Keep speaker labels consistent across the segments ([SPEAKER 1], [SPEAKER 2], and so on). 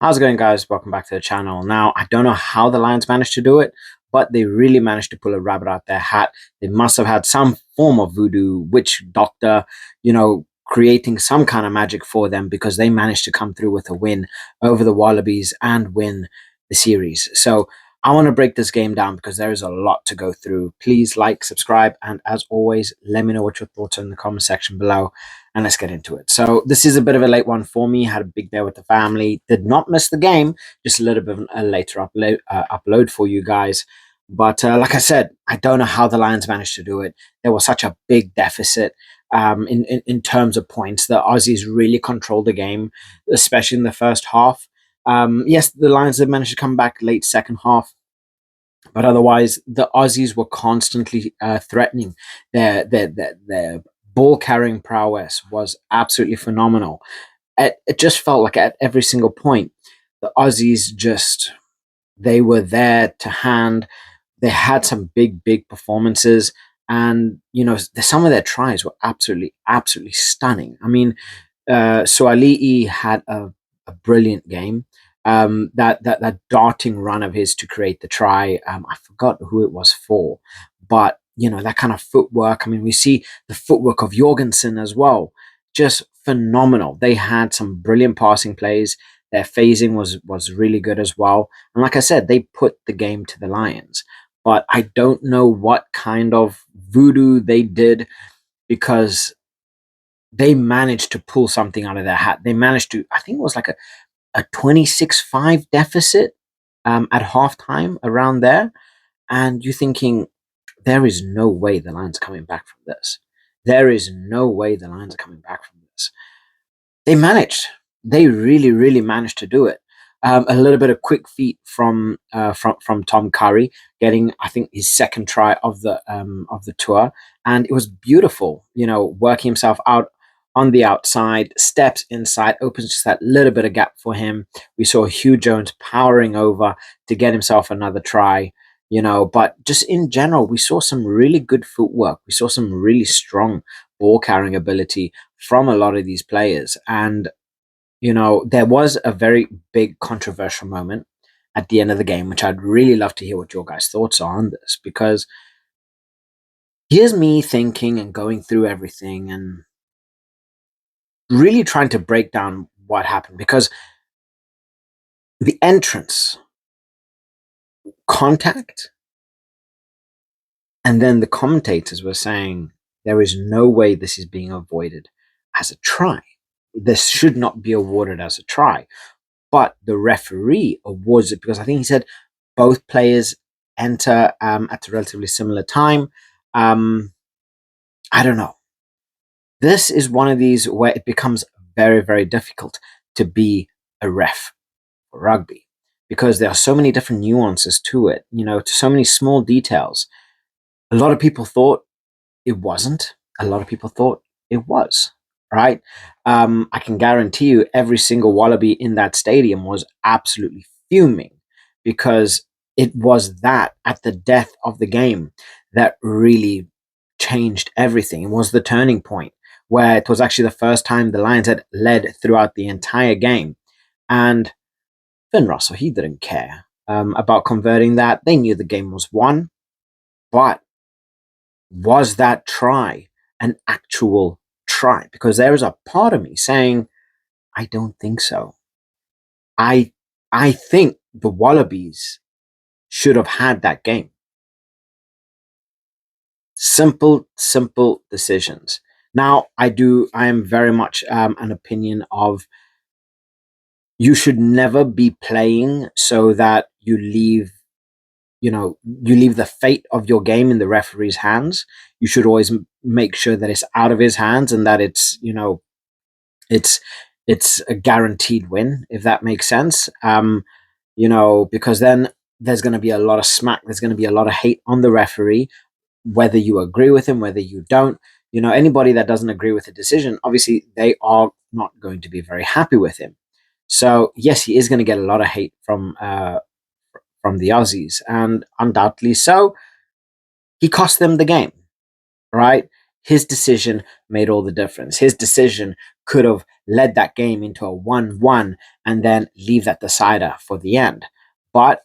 [SPEAKER 1] How's it going, guys? Welcome back to the channel. Now, I don't know how the Lions managed to do it, but they really managed to pull a rabbit out their hat. They must have had some form of voodoo witch doctor, creating some kind of magic for them because they managed to come through with a win over the Wallabies and win the series. So I want to break this game down because there is a lot to go through. Please like, subscribe, and as always, let me know what your thoughts are in the comment section below and let's get into it. So this is a bit of a late one for me. Had a big day with the family. Did not miss the game. Just a little bit of a later upload for you guys. But like I said, I don't know how the Lions managed to do it. There was such a big deficit in terms of points. The Aussies really controlled the game, especially in the first half. Yes, the Lions have managed to come back late second half, but otherwise the Aussies were constantly threatening. Their ball carrying prowess was absolutely phenomenal. It just felt like at every single point, the Aussies just they were there to hand. They had some big performances, and some of their tries were absolutely stunning. I mean, Soali'i had a brilliant game. That darting run of his to create the try. I forgot who it was for, but that kind of footwork. I mean, we see the footwork of Jorgensen as well, just phenomenal. They had some brilliant passing plays. Their phasing was really good as well. And like I said, they put the game to the Lions. But I don't know what kind of voodoo they did because they managed to pull something out of their hat. They managed to, I think it was like a 26-5 deficit at halftime around there. And you're thinking, there is no way the Lions are coming back from this. There is no way the Lions are coming back from this. They managed. They really managed to do it. A little bit of quick feet from Tom Curry, getting I think his second try of the tour, and it was beautiful. Working himself out on the outside, steps inside, opens just that little bit of gap for him. We saw Hugh Jones powering over to get himself another try. But just in general, we saw some really good footwork. We saw some really strong ball carrying ability from a lot of these players. And, there was a very big controversial moment at the end of the game, which I'd really love to hear what your guys' thoughts are on this, because here's me thinking and going through everything and really trying to break down what happened, because the entrance, contact, and then the commentators were saying there is no way this is being avoided as a try. This should not be awarded as a try. But the referee awards it because I think he said both players enter at a relatively similar time. I don't know. This is one of these where it becomes very difficult to be a ref for rugby because there are so many different nuances to it, to so many small details. A lot of people thought it wasn't. A lot of people thought it was, right? I can guarantee you every single Wallaby in that stadium was absolutely fuming because it was that at the death of the game that really changed everything. It was the turning point where it was actually the first time the Lions had led throughout the entire game. And Finn Russell, he didn't care about converting that. They knew the game was won, but was that try an actual try? Because there is a part of me saying, I don't think so. I think the Wallabies should have had that game. Simple decisions. Now, I am very much an opinion of you should never be playing so that you leave the fate of your game in the referee's hands. You should always make sure that it's out of his hands and that it's it's a guaranteed win, if that makes sense. Because then there's going to be a lot of smack, there's going to be a lot of hate on the referee, whether you agree with him, whether you don't. Anybody that doesn't agree with the decision, obviously they are not going to be very happy with him. So yes, he is going to get a lot of hate from the Aussies, and undoubtedly so. He cost them the game, right? His decision made all the difference. His decision could have led that game into a 1-1 and then leave that decider for the end. But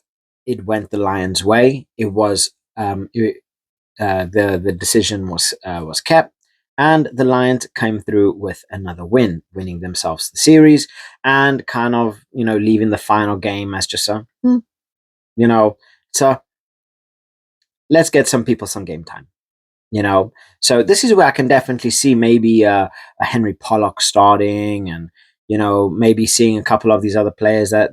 [SPEAKER 1] it went the Lions' way. It was the decision was kept, and the Lions came through with another win, winning themselves the series, and kind of leaving the final game as just a you know so let's get some people some game time. So this is where I can definitely see maybe a Henry Pollock starting, and maybe seeing a couple of these other players that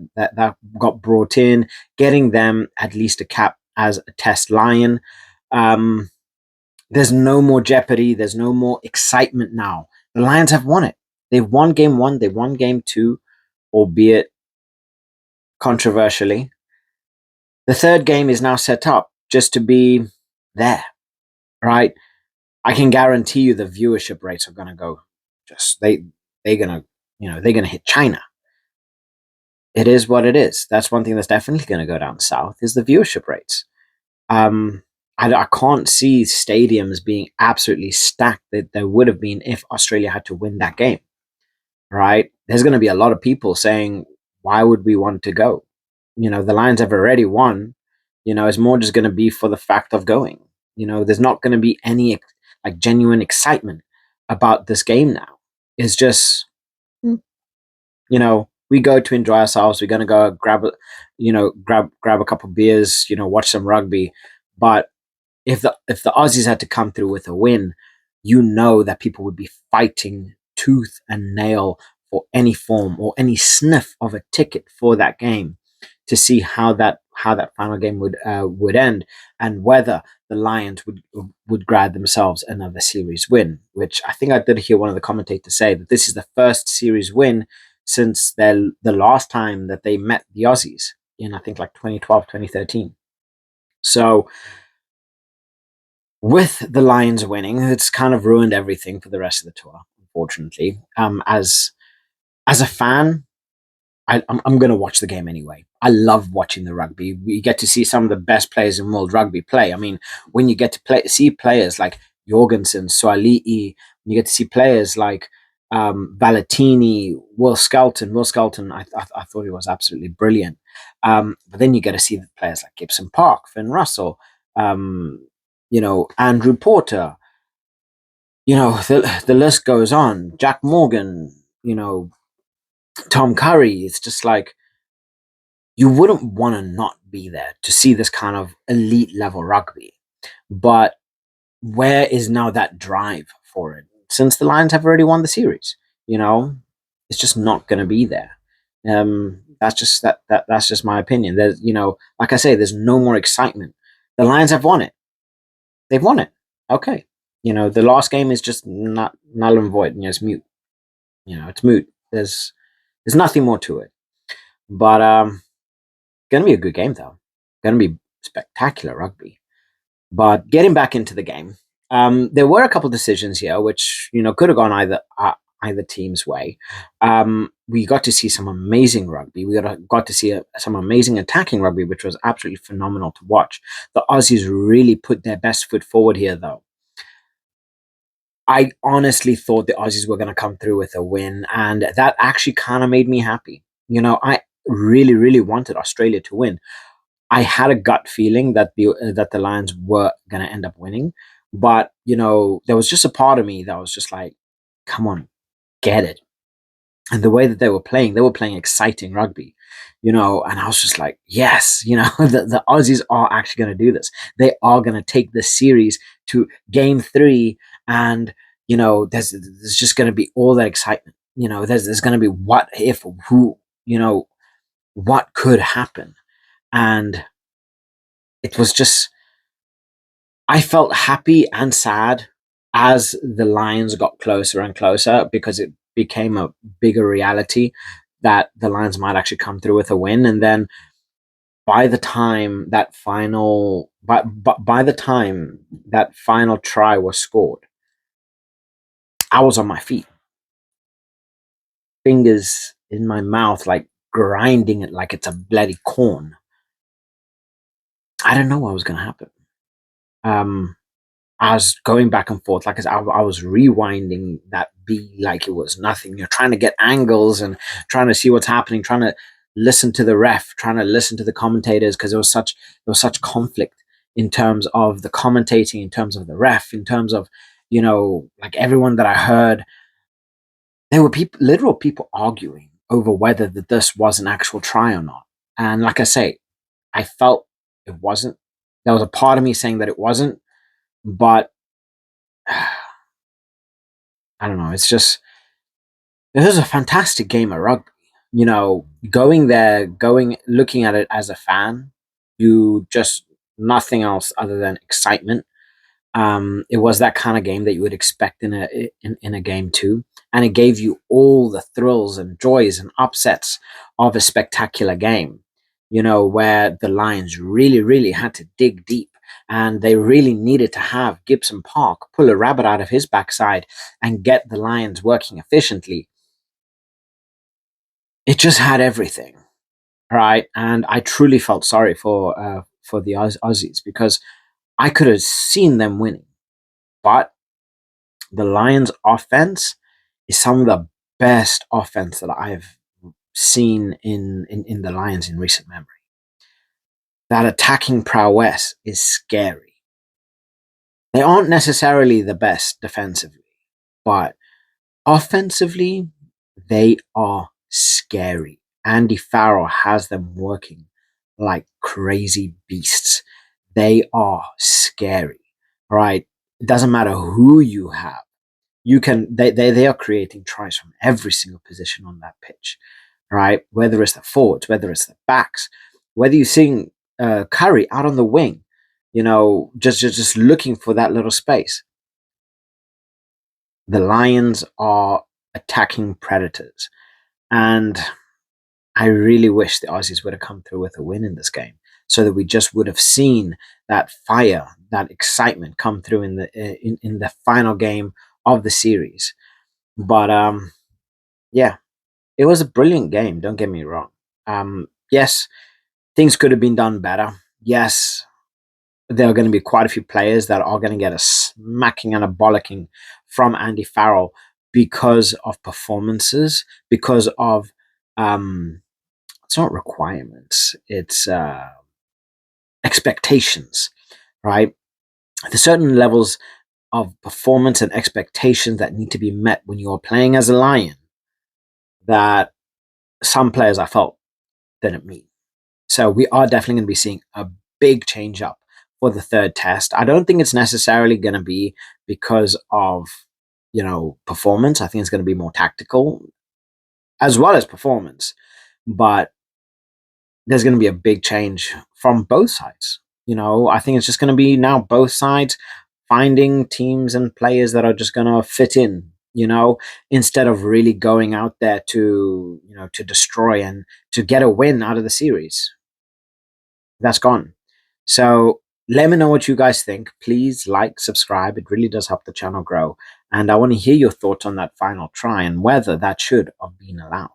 [SPEAKER 1] got brought in, getting them at least a cap as a test Lion. um there's no more jeopardy, there's no more excitement now. The Lions have won it. They've won game 1, they won game 2, albeit controversially. The third game is now set up just to be there, right? I can guarantee you the viewership rates are going to go just they're going to they're going to hit China. It is what it is. That's one thing that's definitely going to go down south is the viewership rates. Um I can't see stadiums being absolutely stacked that there would have been if Australia had to win that game, right? There's going to be a lot of people saying, why would we want to go? The Lions have already won. It's more just going to be for the fact of going. There's not going to be any like genuine excitement about this game now. It's just, we go to enjoy ourselves. We're going to go grab a couple beers, watch some rugby. But if the Aussies had to come through with a win, that people would be fighting tooth and nail for any form or any sniff of a ticket for that game to see how that final game would end, and whether the Lions would grab themselves another series win. Which I think I did hear one of the commentators say that this is the first series win since the last time that they met the Aussies in, I think, like 2012, 2013. So with the Lions winning, it's kind of ruined everything for the rest of the tour, unfortunately. As a fan, I'm going to watch the game anyway. I love watching the rugby. We get to see some of the best players in world rugby play. I mean, when you get to see players like Jorgensen, Soali'i, when you get to see players like Valentini, Will Skelton. Will Skelton, I thought he was absolutely brilliant. But then you get to see the players like Gibson Park, Finn Russell, Andrew Porter. The list goes on. Jack Morgan, Tom Curry. It's just like, you wouldn't want to not be there to see this kind of elite level rugby. But where is now that drive for it? Since the Lions have already won the series, it's just not going to be there. That's just my opinion. There's, like I say, there's no more excitement. The Lions have won it. They've won it. Okay. The last game is just not null and void. It's mute. It's moot. There's nothing more to it. But gonna be a good game though. Gonna be spectacular rugby. But getting back into the game, there were a couple decisions here which could have gone either team's way. We got to see some amazing rugby. We got to see some amazing attacking rugby, which was absolutely phenomenal to watch. The Aussies really put their best foot forward here, though. I honestly thought the Aussies were going to come through with a win, and that actually kind of made me happy. I really, really wanted Australia to win. I had a gut feeling that the Lions were going to end up winning, but there was just a part of me that was just like, "Come on, get it." And the way that they were playing exciting rugby, and I was just like, "Yes, the Aussies are actually going to do this. They are going to take this series to game 3, and there's just going to be all that excitement. There's going to be what if, who, what could happen." And it was just, I felt happy and sad as the Lions got closer and closer, because it became a bigger reality that the Lions might actually come through with a win. And then by the time that final try was scored, I was on my feet, fingers in my mouth, like grinding it like it's a bloody corn. I don't know what was going to happen. I was going back and forth, like I was rewinding that be like it was nothing. You're trying to get angles and trying to see what's happening, trying to listen to the ref, trying to listen to the commentators, because there was such conflict in terms of the commentating, in terms of the ref, in terms of, like everyone that I heard, there were literal people arguing over whether this was an actual try or not. And like I say, I felt it wasn't. There was a part of me saying that it wasn't, but I don't know. This is a fantastic game of rugby. Going there, looking at it as a fan, you just nothing else other than excitement. It was that kind of game that you would expect in a game too, and it gave you all the thrills and joys and upsets of a spectacular game. Where the Lions really, really had to dig deep, and they really needed to have Gibson Park pull a rabbit out of his backside and get the Lions working efficiently. It just had everything, right? And I truly felt sorry for the Aussies, because I could have seen them winning, but the Lions' offense is some of the best offense that I've seen in the Lions in recent memory. That attacking prowess is scary. They aren't necessarily the best defensively, but offensively, they are scary. Andy Farrell has them working like crazy beasts. They are scary, right? It doesn't matter who you have. They are creating tries from every single position on that pitch, right? Whether it's the forwards, whether it's the backs, whether you're seeing Curry out on the wing, just looking for that little space. The Lions are attacking predators, and I really wish the Aussies would have come through with a win in this game, so that we just would have seen that fire, that excitement come through in the final game of the series. But yeah, it was a brilliant game. Don't get me wrong. Yes, things could have been done better. Yes, there are going to be quite a few players that are going to get a smacking and a bollocking from Andy Farrell because of performances, because of it's not requirements, it's expectations, right? There's certain levels of performance and expectations that need to be met when you are playing as a Lion that some players I felt didn't meet. So we are definitely going to be seeing a big change up for the third test. I don't think it's necessarily going to be because of, performance. I think it's going to be more tactical as well as performance. But there's going to be a big change from both sides. I think it's just going to be now both sides finding teams and players that are just going to fit in, instead of really going out there to destroy and to get a win out of the series. That's gone. So let me know what you guys think. Please like, subscribe. It really does help the channel grow. And I want to hear your thoughts on that final try and whether that should have been allowed.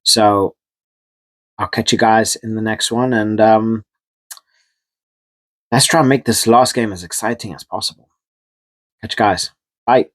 [SPEAKER 1] So I'll catch you guys in the next one. And let's try and make this last game as exciting as possible. Catch you guys. Bye.